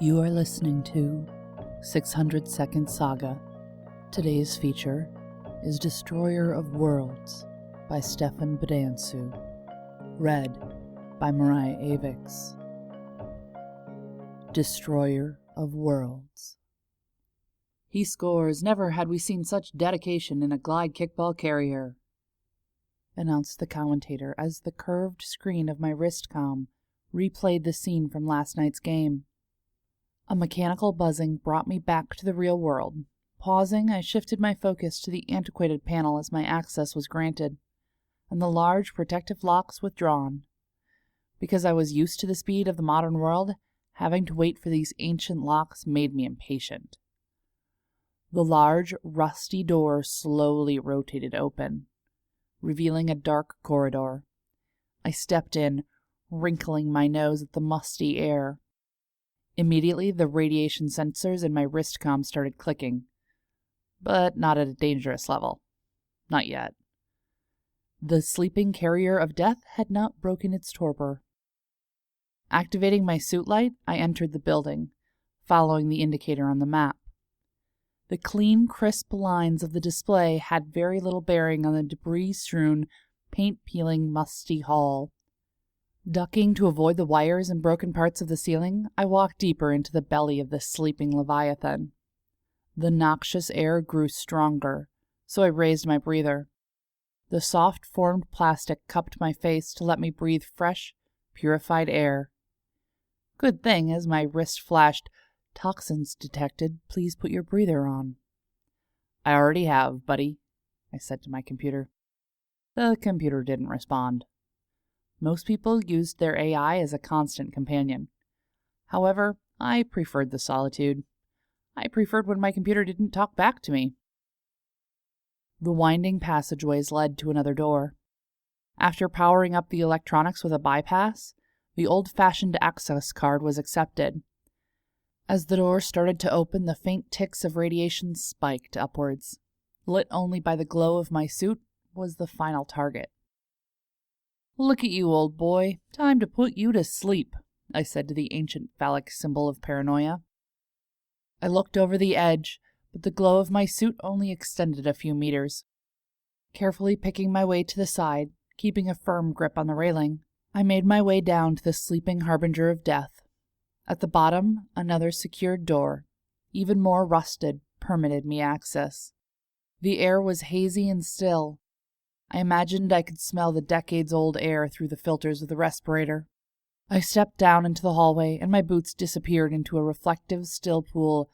You are listening to 600 Second Saga. Today's feature is Destroyer of Worlds by Stefan Bedansu. Read by Mariah Avix. Destroyer of Worlds. He scores. Never had we seen such dedication in a glide kickball carrier, announced the commentator as the curved screen of my wrist comm replayed the scene from last night's game. A mechanical buzzing brought me back to the real world. Pausing, I shifted my focus to the antiquated panel as my access was granted, and the large protective locks withdrawn. Because I was used to the speed of the modern world, having to wait for these ancient locks made me impatient. The large, rusty door slowly rotated open, revealing a dark corridor. I stepped in, wrinkling my nose at the musty air. Immediately, the radiation sensors in my wrist comm started clicking, but not at a dangerous level. Not yet. The sleeping carrier of death had not broken its torpor. Activating my suit light, I entered the building, following the indicator on the map. The clean, crisp lines of the display had very little bearing on the debris-strewn, paint-peeling, musty hall. Ducking to avoid the wires and broken parts of the ceiling, I walked deeper into the belly of the sleeping Leviathan. The noxious air grew stronger, so I raised my breather. The soft-formed plastic cupped my face to let me breathe fresh, purified air. Good thing, as my wrist flashed, "Toxins detected. Please put your breather on." "I already have, buddy," I said to my computer. The computer didn't respond. Most people used their AI as a constant companion. However, I preferred the solitude. I preferred when my computer didn't talk back to me. The winding passageways led to another door. After powering up the electronics with a bypass, the old-fashioned access card was accepted. As the door started to open, the faint ticks of radiation spiked upwards. Lit only by the glow of my suit was the final target. "Look at you, old boy. Time to put you to sleep," I said to the ancient phallic symbol of paranoia. I looked over the edge, but the glow of my suit only extended a few meters. Carefully picking my way to the side, keeping a firm grip on the railing, I made my way down to the sleeping harbinger of death. At the bottom, another secured door, even more rusted, permitted me access. The air was hazy and still. I imagined I could smell the decades-old air through the filters of the respirator. I stepped down into the hallway, and my boots disappeared into a reflective, still pool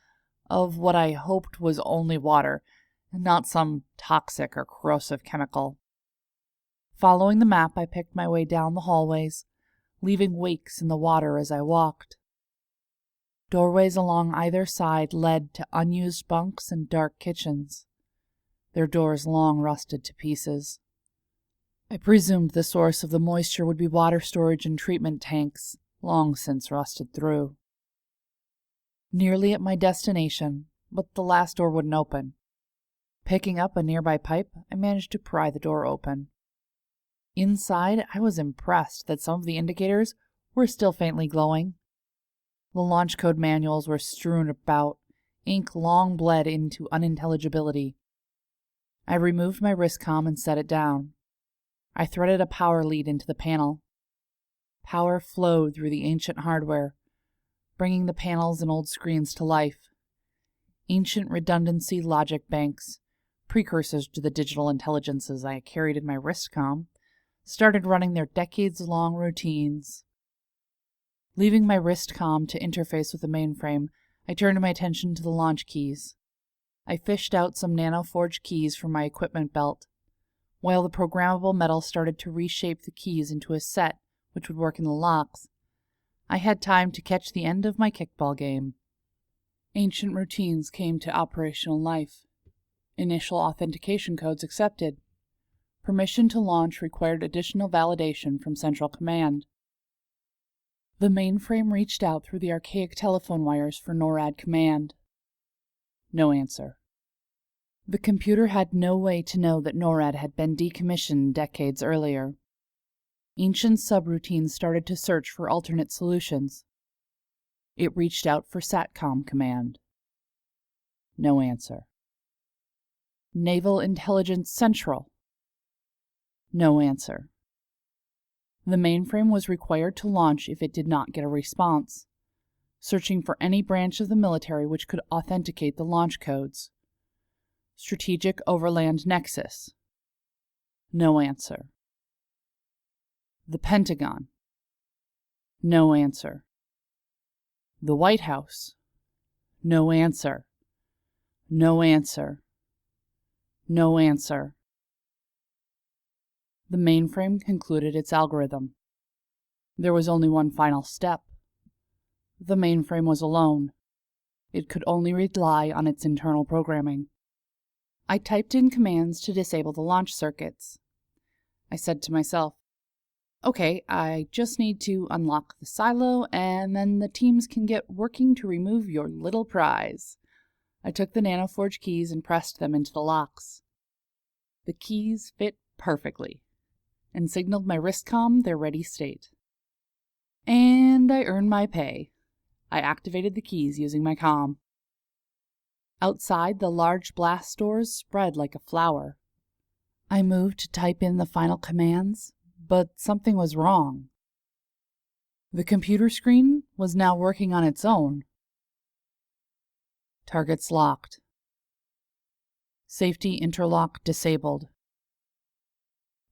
of what I hoped was only water, and not some toxic or corrosive chemical. Following the map, I picked my way down the hallways, leaving wakes in the water as I walked. Doorways along either side led to unused bunks and dark kitchens, their doors long rusted to pieces. I presumed the source of the moisture would be water storage and treatment tanks, long since rusted through. Nearly at my destination, but the last door wouldn't open. Picking up a nearby pipe, I managed to pry the door open. Inside, I was impressed that some of the indicators were still faintly glowing. The launch code manuals were strewn about, ink long bled into unintelligibility. I removed my wrist comm and set it down. I threaded a power lead into the panel. Power flowed through the ancient hardware, bringing the panels and old screens to life. Ancient redundancy logic banks, precursors to the digital intelligences I carried in my wrist comm, started running their decades-long routines. Leaving my wrist comm to interface with the mainframe, I turned my attention to the launch keys. I fished out some nano-forged keys from my equipment belt. While the programmable metal started to reshape the keys into a set which would work in the locks, I had time to catch the end of my kickball game. Ancient routines came to operational life. Initial authentication codes accepted. Permission to launch required additional validation from Central Command. The mainframe reached out through the archaic telephone wires for NORAD command. No answer. The computer had no way to know that NORAD had been decommissioned decades earlier. Ancient subroutines started to search for alternate solutions. It reached out for SATCOM command. No answer. Naval Intelligence Central. No answer. The mainframe was required to launch if it did not get a response, searching for any branch of the military which could authenticate the launch codes. Strategic Overland Nexus. No answer. The Pentagon. No answer. The White House. No answer. No answer. No answer. The mainframe concluded its algorithm. There was only one final step. The mainframe was alone. It could only rely on its internal programming. I typed in commands to disable the launch circuits. I said to myself, okay, I just need to unlock the silo and then the teams can get working to remove your little prize. I took the nanoforge keys and pressed them into the locks. The keys fit perfectly and signaled my wristcom their ready state. And I earned my pay. I activated the keys using my comm. Outside, the large blast doors spread like a flower. I moved to type in the final commands, but something was wrong. The computer screen was now working on its own. Targets locked. Safety interlock disabled.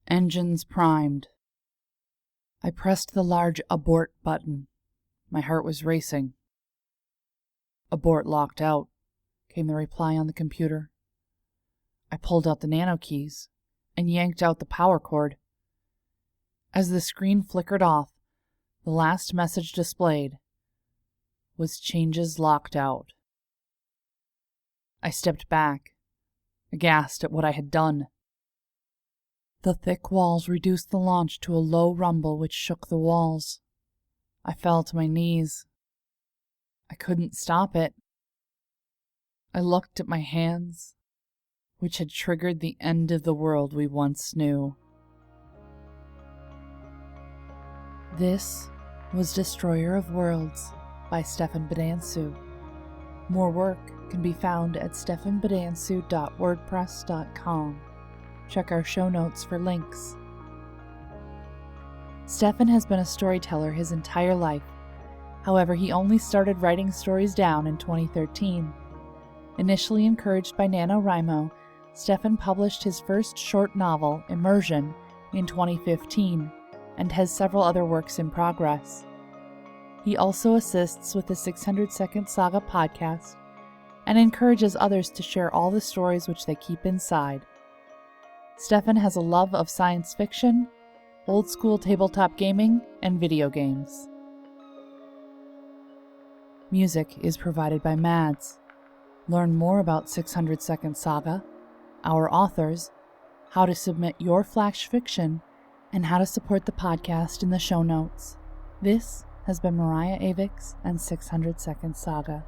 Engines primed. I pressed the large abort button. My heart was racing. Abort locked out, came the reply on the computer. I pulled out the nano keys and yanked out the power cord. As the screen flickered off, the last message displayed was changes locked out. I stepped back, aghast at what I had done. The thick walls reduced the launch to a low rumble which shook the walls. I fell to my knees. I couldn't stop it. I looked at my hands, which had triggered the end of the world we once knew. This was Destroyer of Worlds by Stefan Bedansu. More work can be found at stefanbedansu.wordpress.com. Check our show notes for links. Stefan has been a storyteller his entire life. However, he only started writing stories down in 2013. Initially encouraged by NaNoWriMo, Stefan published his first short novel, Immersion, in 2015, and has several other works in progress. He also assists with the 600 Second Saga podcast and encourages others to share all the stories which they keep inside. Stefan has a love of science fiction, old-school tabletop gaming, and video games. Music is provided by Mads. Learn more about 600 Second Saga, our authors, how to submit your flash fiction, and how to support the podcast in the show notes. This has been Mariah Avix and 600 Second Saga.